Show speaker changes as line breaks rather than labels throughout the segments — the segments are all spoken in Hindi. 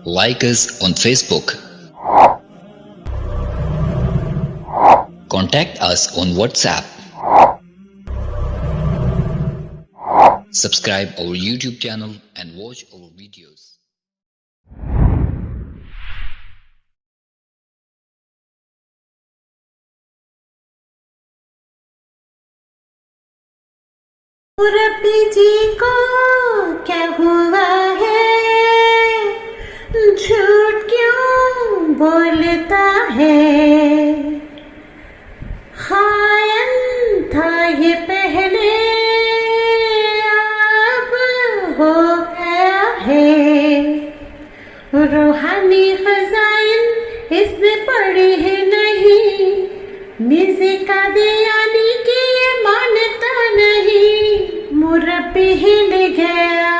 Like us on Facebook. Contact us on WhatsApp. Subscribe our YouTube channel and watch our videos.
रब्बी जी को क्या हुआ है, झूठ क्यों बोलता है। खायन था ये पहले, अब हो गया है। रूहानी खजाइन इसने पढ़ी है नहीं, मिर्ज़े कादियानी की ये मानता नहीं। मुरब्बी हिल गया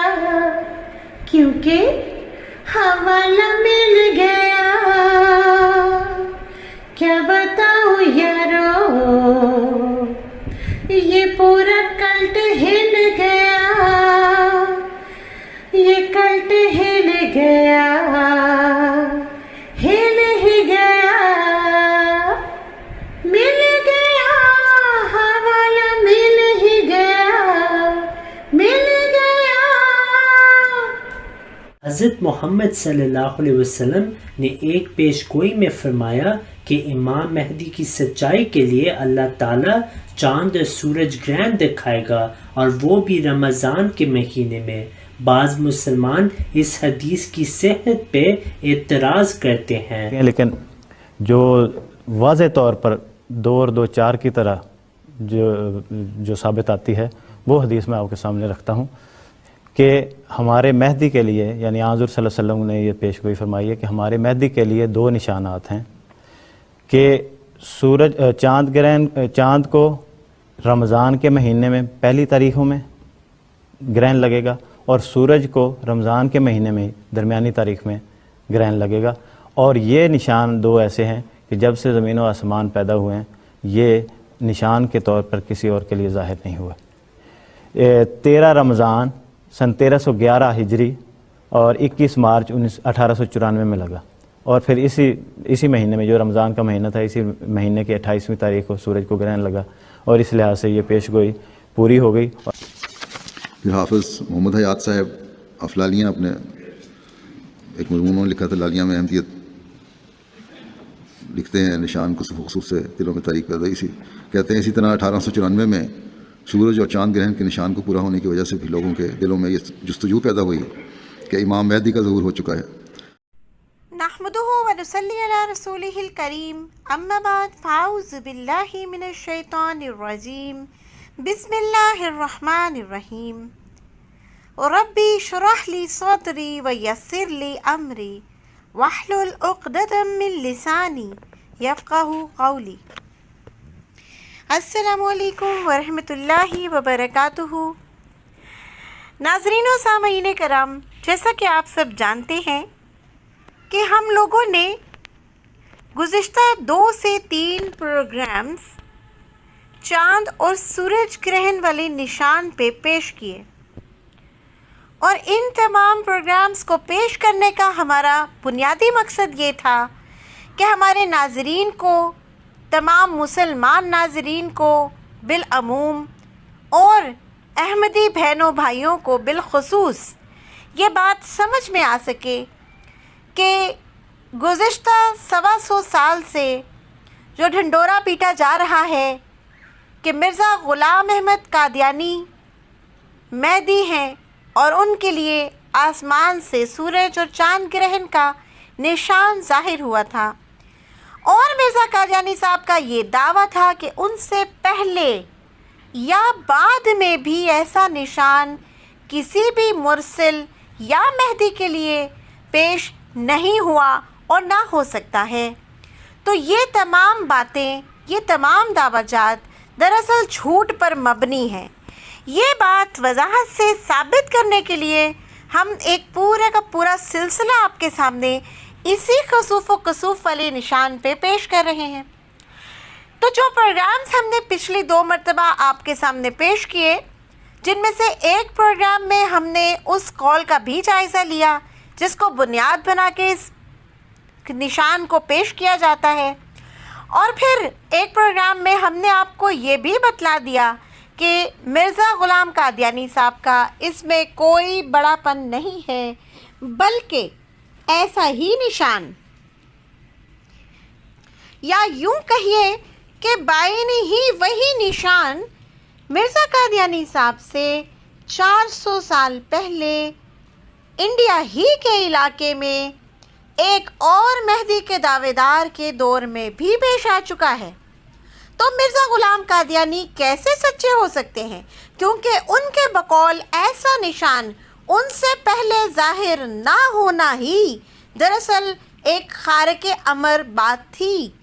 क्योंकि हवाला मिल गया। क्या बताऊं यारो, ये पूरा कल्ट हिल गया, ये कल्ट हिल गया, हिल ही गया, मिल गया, हवाला मिल ही गया, मिल गया।
हज़रत मोहम्मद सल्लल्लाहु अलैहि वसल्लम ने एक पेशगोई में फरमाया कि इमाम मेहदी की सच्चाई के लिए अल्लाह ताला चांद और सूरज ग्रहण दिखाएगा, और वो भी रमज़ान के महीने में। बाज़ मुसलमान इस हदीस की सेहत पे एतराज़ करते हैं,
लेकिन जो वाज़े तौर पर 2 और 2 4 की तरह जो साबित आती है, वो हदीस मैं आपके सामने रखता हूँ कि हमारे मेहदी के लिए, यानी हुज़ूर सल्लल्लाहु अलैहि वसल्लम ने ये पेशगोई फरमाई है कि हमारे मेहदी के लिए 2 निशानात हैं कि सूरज चाँद ग्रहण, चाँद को रमज़ान के महीने में पहली तारीख़ों में ग्रहण लगेगा, और सूरज को रमज़ान के महीने में दरमियानी तारीख़ में ग्रहण लगेगा। और ये निशान 2 ऐसे हैं कि जब से ज़मीन व आसमान पैदा हुए हैं, ये निशान के तौर पर किसी और के लिए ज़ाहिर नहीं हुआ। 13 रमज़ान सन 1311 हिजरी और 21 मार्च 1894 में लगा, और फिर इसी महीने में, जो रमज़ान का महीना था, इसी महीने की 28वीं तारीख को सूरज को ग्रहण लगा, और इस लिहाज से ये पेशगोई पूरी हो गई।
फिर हाफ़िज़ मोहम्मद हयात साहब अफलालियाँ अपने एक मज़मून में लिखा था, लालियाँ में अहमदियत, लिखते हैं निशान को ख़ुसूस से दिलों में तारीक़ पैदा। इसी कहते हैं इसी तरह 1894 में सूरज और चाँद ग्रहण के निशान को पूरा होने की वजह से भी लोगों के दिलों में ये जुस्तजू पैदा हुई कि इमाम मेहदी का ज़हूर हो चुका है।
नहमदुहु व नुसल्ली अला रसूलिहिल करीम, अम्मा बाद, फ़ाऊज़ु बिल्लाहि मिनश शैतानिर रजीम, बिस्मिल्लाहिर रहमानिर रहीम। रब्बी शुरह ली सदरी व यस्सिर ली अमरी, वहलुल उक़दतम मिन लिसानी यफ़क़हू क़ौली। अस्सलामु अलैकुम व रहमतुल्लाहि व बरकातुहू। नाज़रीन व सामईन करम, जैसा कि आप सब जानते हैं कि हम लोगों ने गुज़िश्ता 2 से 3 प्रोग्राम्स चाँद और सूरज ग्रहण वाले निशान पे पेश किए, और इन तमाम प्रोग्राम्स को पेश करने का हमारा बुनियादी मकसद ये था कि हमारे नाज़रीन को, तमाम मुसलमान नाज़रीन को बिलअमूम, और अहमदी बहनों भाइयों को बिलख़ुसूस ये बात समझ में आ सके कि गुज़िश्ता 125 साल से जो ढंडोरा पीटा जा रहा है कि मिर्ज़ा ग़ुलाम अहमद कादियानी मेहदी हैं, और उनके लिए आसमान से सूरज और चाँद ग्रहण का निशान ज़ाहिर हुआ था, और मिर्ज़ा कादियानी साहब का ये दावा था कि उनसे पहले या बाद में भी ऐसा निशान किसी भी मुरसिल या मेहदी के लिए पेश नहीं हुआ और ना हो सकता है। तो ये तमाम बातें, ये तमाम दावाजात दरअसल झूठ पर मबनी हैं। ये बात वजाहत से साबित करने के लिए हम एक पूरे का पूरा सिलसिला आपके सामने इसी खसूफ़ व कसूफ़ वाले निशान पे पेश कर रहे हैं। तो जो प्रोग्राम्स हमने पिछली 2 मरतबा आपके सामने पेश किए, जिनमें से एक प्रोग्राम में हमने उस कॉल का भी जायज़ा लिया जिसको बुनियाद बना के इस निशान को पेश किया जाता है। और फिर एक प्रोग्राम में हमने आपको ये भी बतला दिया कि मिर्ज़ा ग़ुलाम कादियानी साहब का इसमें कोई बड़ापन नहीं है, बल्कि ऐसा ही निशान, या यूं कहिए कि बाइनी ही वही निशान मिर्ज़ा कादियानी साहब से 400 साल पहले इंडिया ही के इलाके में एक और मेहदी के दावेदार के दौर में भी पेश आ चुका है। तो मिर्ज़ा ग़ुलाम कादियानी कैसे सच्चे हो सकते हैं? क्योंकि उनके बकौल ऐसा निशान उनसे पहले जाहिर ना होना ही दरअसल एक खारिक अमर बात थी,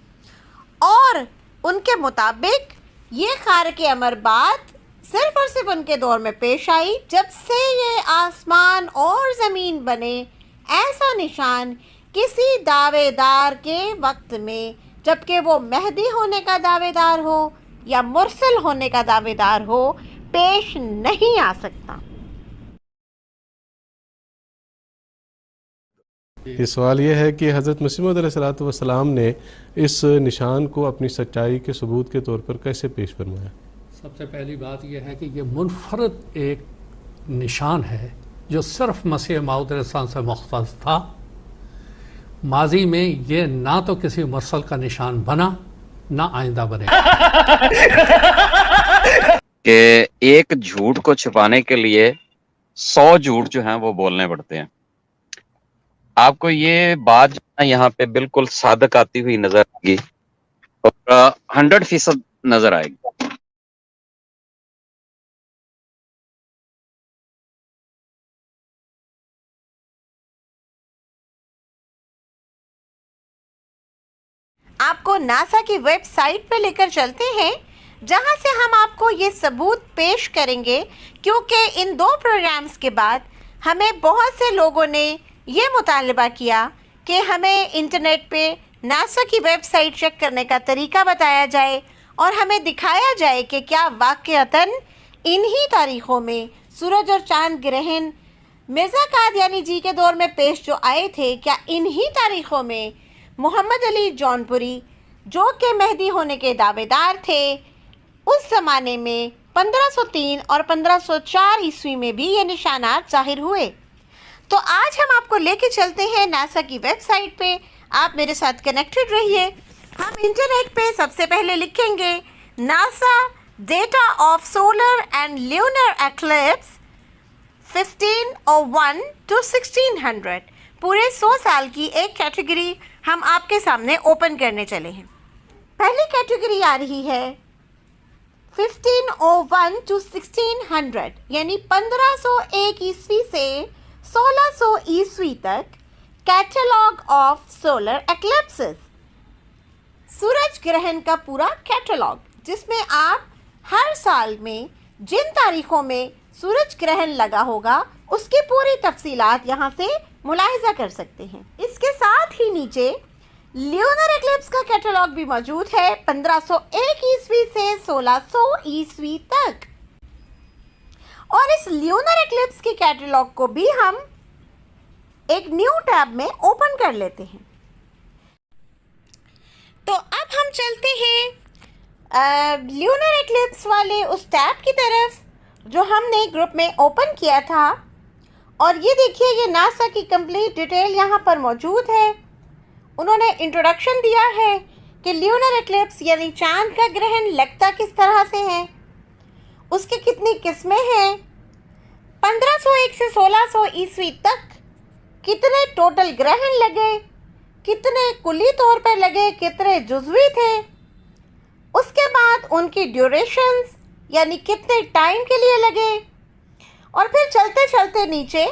और उनके मुताबिक ये खारिक अमर बात सिर्फ और सिर्फ उनके दौर में पेश आई जब से ये आसमान और ज़मीन बने। ऐसा निशान किसी दावेदार के वक्त में, जबकि वो मेहदी होने का दावेदार हो या मुरसल होने का दावेदार हो, पेश नहीं आ सकता।
ये सवाल ये है कि हज़रत मसीह मौऊद अलैहिस्सलाम ने इस निशान को अपनी सच्चाई के सबूत के तौर पर कैसे पेश फरमाया?
सबसे पहली बात यह है कि ये मुनफरद एक निशान है जो सिर्फ मसीह मौऊद अलैहिस्सलाम से मुख्तस था। माजी में ये ना तो किसी मुरसल का निशान बना, ना आइंदा बनेगा।
कि एक झूठ को छुपाने के लिए 100 झूठ जो हैं वो बोलने पड़ते हैं। आपको ये बात यहाँ पे बिल्कुल सादक आती हुई नजर आएगी और 100% नजर आएगी।
आपको नासा की वेबसाइट पे लेकर चलते हैं, जहां से हम आपको ये सबूत पेश करेंगे, क्योंकि इन 2 प्रोग्राम्स के बाद हमें बहुत से लोगों ने ये मुतालबा किया कि हमें इंटरनेट पे नासा की वेबसाइट चेक करने का तरीका बताया जाए और हमें दिखाया जाए कि क्या वाक़अतन इन्हीं तारीख़ों में सूरज और चांद ग्रहण मिर्ज़ा कादियानी जी के दौर में पेश जो आए थे, क्या इन्हीं तारीख़ों में मोहम्मद अली जौनपुरी, जो कि मेहदी होने के दावेदार थे, उस ज़माने में 1503 और 1504 ईस्वी में भी ये निशानात ज़ाहिर हुए। तो आज हम आपको लेके चलते हैं नासा की वेबसाइट पे। आप मेरे साथ कनेक्टेड रहिए। हम इंटरनेट पे सबसे पहले लिखेंगे NASA data of solar and lunar eclipse 1501 to 1600। पूरे 100 साल की एक कैटेगरी हम आपके सामने ओपन करने चले हैं। पहली कैटेगरी आ रही है 1501 to 1600, यानी 1501 ईस्वी से 1600 ईस्वी तक, कैटलॉग ऑफ सोलर एक्लिप्सेस, सूरज ग्रहण का पूरा कैटलॉग, जिसमें आप हर साल में जिन तारीखों में सूरज ग्रहण लगा होगा उसकी पूरी तफसीलात यहाँ से मुलाहिजा कर सकते हैं। इसके साथ ही नीचे ल्यूनर एक्लिप्स का कैटलॉग भी मौजूद है 1501 ईस्वी से 1600 ईस्वी तक। और इस ल्यूनर एक्लिप्स के कैटलॉग को भी हम एक न्यू टैब में ओपन कर लेते हैं। तो अब हम चलते हैं ल्यूनर एक्लिप्स वाले उस टैब की तरफ जो हमने ग्रुप में ओपन किया था। और ये देखिए, ये नासा की कंप्लीट डिटेल यहाँ पर मौजूद है। उन्होंने इंट्रोडक्शन दिया है कि ल्यूनर एक्लिप्स यानी चांद का ग्रहण लगता किस तरह से है, उसकी कितनी किस्में हैं, 1501 से 1600 ईस्वी तक कितने टोटल ग्रहण लगे, कितने कुली तौर पर लगे, कितने जुज़वी थे, उसके बाद उनकी ड्यूरेशंस यानी कितने टाइम के लिए लगे। और फिर चलते चलते नीचे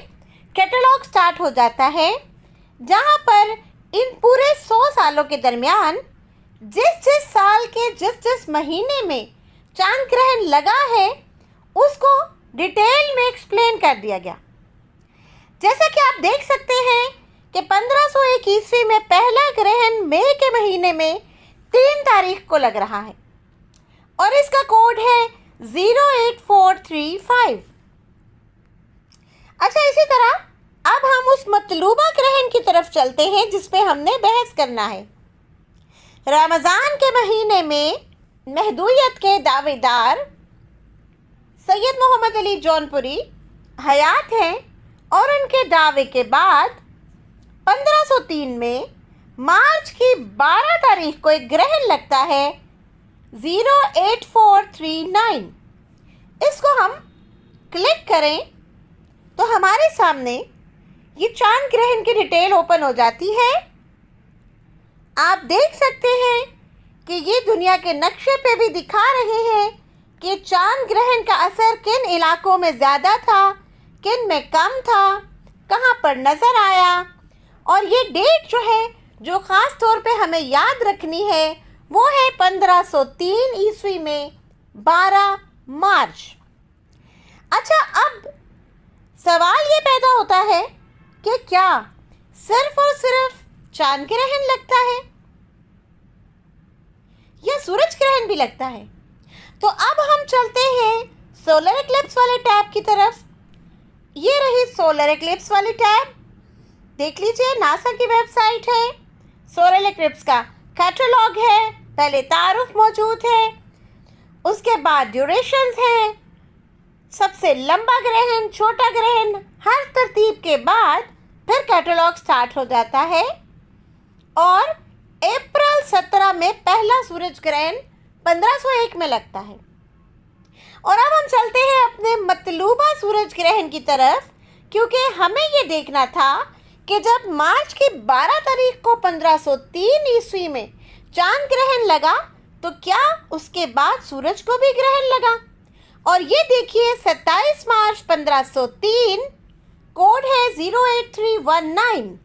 कैटलॉग स्टार्ट हो जाता है, जहाँ पर इन पूरे 100 सालों के दरमियान जिस जिस साल के जिस महीने में चांद ग्रहण लगा है उसको डिटेल में एक्सप्लेन कर दिया गया। जैसा कि आप देख सकते हैं कि 1501 ईस्वी में पहला ग्रहण मई के महीने में 3 तारीख को लग रहा है और इसका कोड है 08435। अच्छा, इसी तरह अब हम उस मतलूबा ग्रहण की तरफ चलते हैं जिस पे हमने बहस करना है। रमज़ान के महीने में महदूयत के दावेदार सैयद मोहम्मद अली जौनपुरी हयात हैं और उनके दावे के बाद 1503 में मार्च की 12 तारीख को एक ग्रहण लगता है 08439। इसको हम क्लिक करें तो हमारे सामने ये चांद ग्रहण की डिटेल ओपन हो जाती है। आप देख सकते हैं कि ये दुनिया के नक्शे पे भी दिखा रहे हैं कि चांद ग्रहण का असर किन इलाकों में ज़्यादा था, किन में कम था, कहाँ पर नज़र आया। और ये डेट जो है जो ख़ास तौर पे हमें याद रखनी है वो है 1503 ईस्वी में 12 मार्च। अच्छा, अब सवाल ये पैदा होता है कि क्या सिर्फ और सिर्फ चांद ग्रहण लगता है या सूरज ग्रहण भी लगता है? तो अब हम चलते हैं सोलर एक्लिप्स वाले टैब की तरफ। ये रही सोलर एक्लिप्स वाली टैब, देख लीजिए नासा की वेबसाइट है। सोलर एक्लिप्स का कैटलॉग है, पहले तारुफ मौजूद है, उसके बाद ड्यूरेशंस हैं, सबसे लंबा ग्रहण, छोटा ग्रहण, हर तरतीब के बाद फिर कैटलॉग स्टार्ट हो जाता है। और अप्रैल 17 में पहला सूरज ग्रहण 1501 में लगता है। और अब हम चलते हैं अपने मतलूबा सूरज ग्रहण की तरफ, क्योंकि हमें ये देखना था कि जब मार्च की 12 तारीख को 1503 ईस्वी में चांद ग्रहण लगा तो क्या उसके बाद सूरज को भी ग्रहण लगा। और ये देखिए 27 मार्च 1503, कोड है 08319।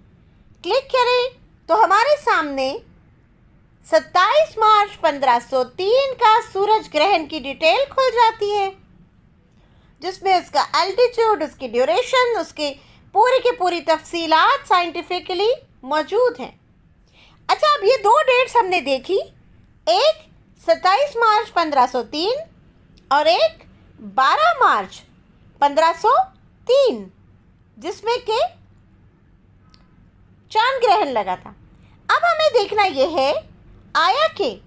क्लिक करें तो हमारे सामने 27 मार्च 1503 का सूरज ग्रहण की डिटेल खुल जाती है, जिसमें उसका एल्टीट्यूड, उसकी ड्यूरेशन, उसकी पूरी की पूरी तफसीलात साइंटिफिकली मौजूद हैं। अच्छा, अब ये दो डेट्स हमने देखी, एक 27 मार्च 1503 और एक 12 मार्च 1503, जिसमें के चांद ग्रहण लगा था। अब हमें देखना यह है आया कि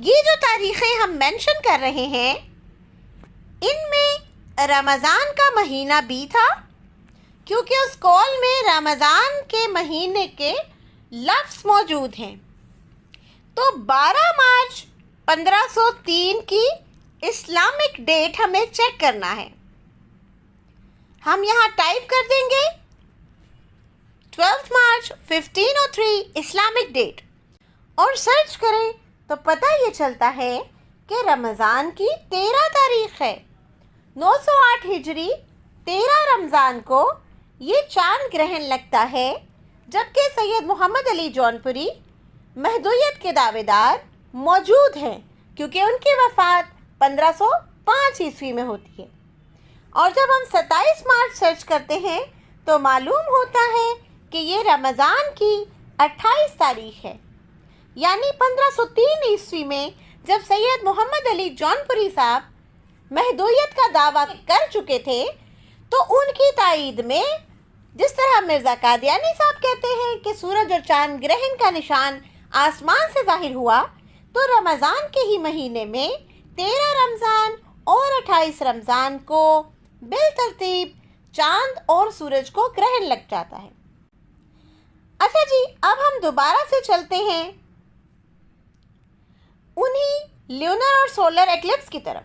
ये जो तारीखें हम मेंशन कर रहे हैं इनमें रमज़ान का महीना भी था, क्योंकि उस कॉल में रमज़ान के महीने के लफ्ज़ मौजूद हैं। तो 12 मार्च 1503 की इस्लामिक डेट हमें चेक करना है। हम यहाँ टाइप कर देंगे 12 मार्च 1503 इस्लामिक डेट और सर्च करें तो पता ये चलता है कि रमज़ान की 13 तारीख है। 908 हिजरी 13 रमज़ान को ये चांद ग्रहण लगता है, जबकि सैयद मोहम्मद अली जौनपुरी महदूयत के दावेदार मौजूद हैं, क्योंकि उनकी वफ़ात 1505 ईस्वी में होती है। और जब हम 27 मार्च सर्च करते हैं तो मालूम होता है कि ये रमज़ान की 28 तारीख है, यानी 1503 ईस्वी में जब सैयद मोहम्मद अली जौनपुरी साहब महदूयत का दावा कर चुके थे, तो उनकी तायीद में, जिस तरह मिर्ज़ा कादियानी साहब कहते हैं कि सूरज और चांद ग्रहण का निशान आसमान से ज़ाहिर हुआ, तो रमज़ान के ही महीने में 13 रमज़ान और 28 रमज़ान को बिलतरतीब चांद और सूरज को ग्रहण लग जाता है। अच्छा जी, अब हम दोबारा से चलते हैं उन्हीं ल्यूनर और सोलर एक्लिप्स की तरफ।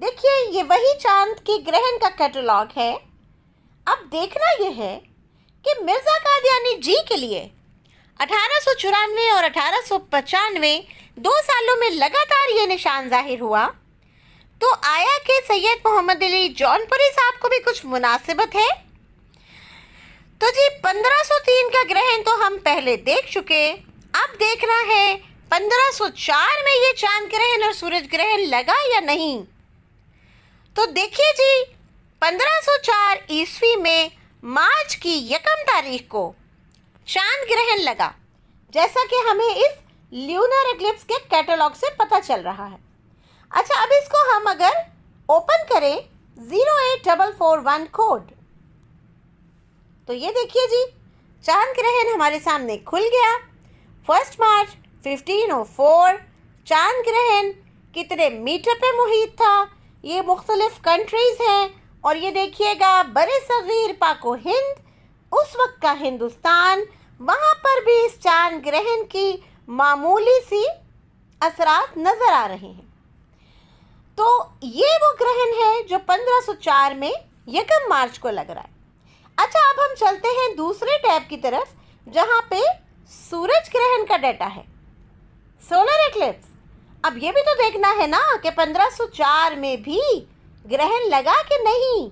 देखिए, ये वही चांद के ग्रहण का कैटलॉग है। अब देखना यह है कि मिर्ज़ा कादियानी जी के लिए 1894 और 1895 2 सालों में लगातार ये निशान जाहिर हुआ, तो आया कि सैयद मोहम्मद अली जौनपुरी साहब को भी कुछ मुनासिबत है। तो जी 1503 का ग्रहण तो हम पहले देख चुके, अब देखना है 1504 में ये चांद ग्रहण और सूरज ग्रहण लगा या नहीं। तो देखिए जी, 1504 ईस्वी में मार्च की 1 तारीख को चांद ग्रहण लगा, जैसा कि हमें इस ल्यूनर एक्लिप्स के कैटलॉग से पता चल रहा है। अच्छा, अब इसको हम अगर ओपन करें 08441 कोड, तो ये देखिए जी, चांद ग्रहण हमारे सामने खुल गया। 1 मार्च 1504 चांद ग्रहण कितने मीटर पे मुहित था, ये मुख्तलिफ कंट्रीज़ हैं। और ये देखिएगा बड़े सगीर पाको हिंद, उस वक्त का हिंदुस्तान, वहाँ पर भी इस चांद ग्रहण की मामूली सी असरात नज़र आ रहे हैं। तो ये वो ग्रहण है जो 1504 में 1 मार्च को लग रहा है। अच्छा, अब हम चलते हैं दूसरे टैब की तरफ जहाँ पे सूरज ग्रहण का डाटा है, सोलर एक्लिप्स। अब ये भी तो देखना है ना कि 1504 में भी ग्रहण लगा कि नहीं।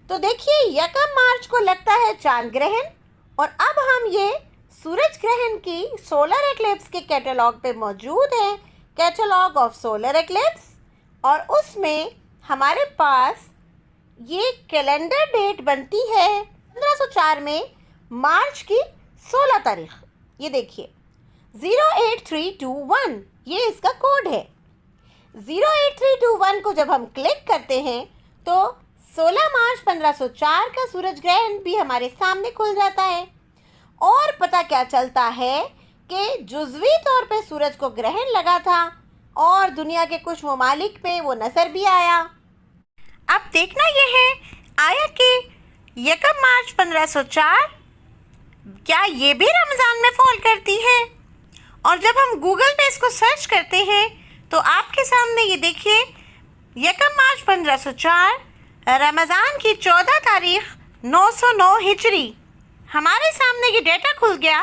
तो देखिए 1 मार्च को लगता है चांद ग्रहण, और अब हम ये सूरज ग्रहण की सोलर एक्लिप्स के कैटलॉग पे मौजूद हैं, कैटलॉग ऑफ सोलर एक्लिप्स, और उसमें हमारे पास ये कैलेंडर डेट बनती है 1504 में मार्च की 16 तारीख। ये देखिए 08321, ये इसका कोड है। 08321 को जब हम क्लिक करते हैं तो 16 मार्च 1504 का सूरज ग्रहण भी हमारे सामने खुल जाता है। और पता क्या चलता है कि जुज़वी तौर पे सूरज को ग्रहण लगा था और दुनिया के कुछ ममालिक पे वो नज़र भी आया। अब देखना ये है आया कि 1 मार्च 1504 क्या ये भी रमज़ान में फॉल करती है। और जब हम गूगल पे इसको सर्च करते हैं तो आपके सामने ये देखिए 1 मार्च 1504 रमज़ान की 14 तारीख 909 हिजरी, हमारे सामने ये डेटा खुल गया।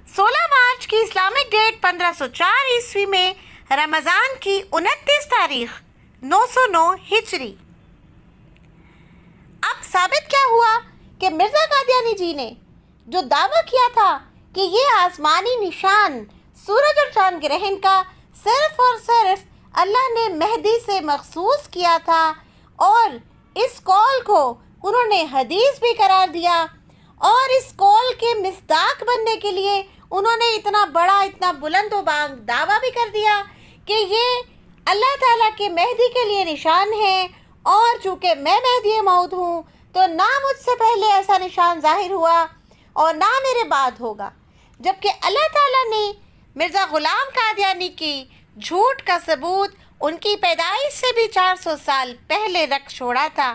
16 मार्च की इस्लामिक डेट 1504 ईस्वी में रमज़ान की 29 तारीख 909 हिजरी। अब साबित क्या हुआ कि मिर्ज़ा कादियानी जी ने जो दावा किया था कि ये आसमानी निशान सूरज और चांद ग्रहण का सिर्फ और सिर्फ अल्लाह ने मेहदी से मखसूस किया था, और इस कौल को उन्होंने हदीस भी करार दिया, और इस कौल के मिस्दाक बनने के लिए उन्होंने इतना बड़ा, इतना बुलंदोबांग दावा भी कर दिया कि ये अल्लाह ताला के मेहदी के लिए निशान है। और चूँकि मैं मेहदी मौद हूँ तो ना मुझसे पहले ऐसा निशान जाहिर हुआ और ना मेरे बाद होगा। जबकि अल्लाह ताला ने मिर्ज़ा ग़ुलाम कादियानी की झूठ का सबूत उनकी पैदाइश से भी 400 साल पहले रख छोड़ा था।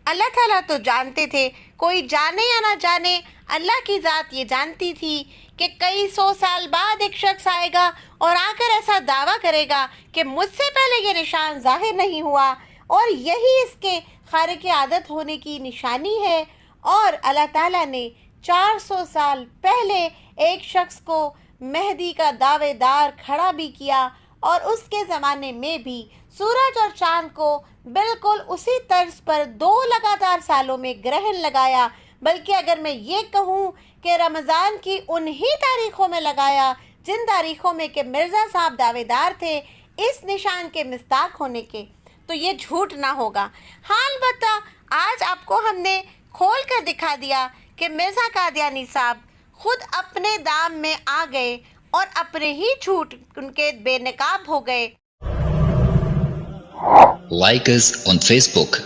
अल्लाह ताला तो जानते थे, कोई जाने या ना जाने, अल्लाह की ज़ात ये जानती थी कि कई 100 साल बाद एक शख्स आएगा और आकर ऐसा दावा करेगा कि मुझसे पहले ये निशान जाहिर नहीं हुआ, और यही इसके खारिक आदत होने की निशानी है। और अल्लाह ताला ने 400 साल पहले एक शख्स को मेहदी का दावेदार खड़ा भी किया, और उसके ज़माने में भी सूरज और चाँद को बिल्कुल उसी तर्ज पर 2 लगातार सालों में ग्रहण लगाया। बल्कि अगर मैं ये कहूँ कि रमज़ान की उन्हीं तारीख़ों में लगाया जिन तारीख़ों में कि मिर्ज़ा साहब दावेदार थे इस निशान के मिस्ताक होने के, तो ये झूठ ना होगा। हाँ, अलबत्ता आज आपको हमने खोल कर दिखा दिया कि मिर्ज़ा कादियानी साहब खुद अपने दाम में आ गए और अपने ही झूठ उनके बेनकाब हो गए।
Like us on Facebook.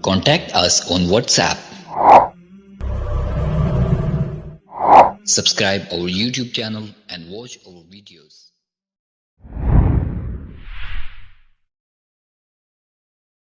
Contact us on WhatsApp. Subscribe our YouTube channel and watch our videos.